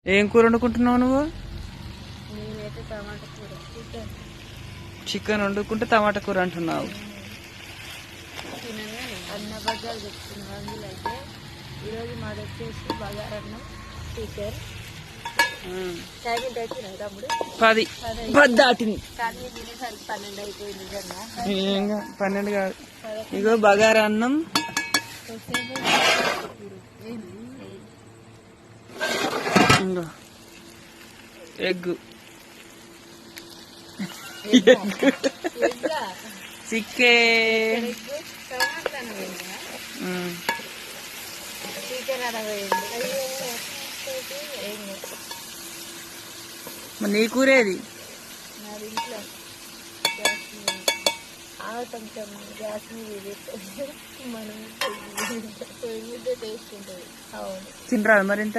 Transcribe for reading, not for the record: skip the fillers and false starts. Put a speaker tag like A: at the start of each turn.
A: ఏం కూర వండుకుంటున్నావు నువ్వు?
B: నేనైతే టమాటా కూర
A: చికెన్ వండుకుంటే టమాటా కూర అంటున్నావు.
B: అన్న బజార్ చెప్తున్నా. అందులో అయితే ఈరోజు మాది వచ్చేసి బగారన్నం చికెన్. టైం అయిపోయినా తమ్ముడు
A: 10 దాటింది.
B: కానీ తినేసరికి 12 అయిపోయింది నిజంగా.
A: 12 కాదు. ఇగో బగారా అన్నం, ఎగ్, చికెన్, నీ కూరేది?
B: నాది ఇంట్లో కొంచెం గ్యాస్ మీద మనం పొయ్యి మీద టేస్ట్ ఉంటుంది. అవును
A: తినరాదు మరింత.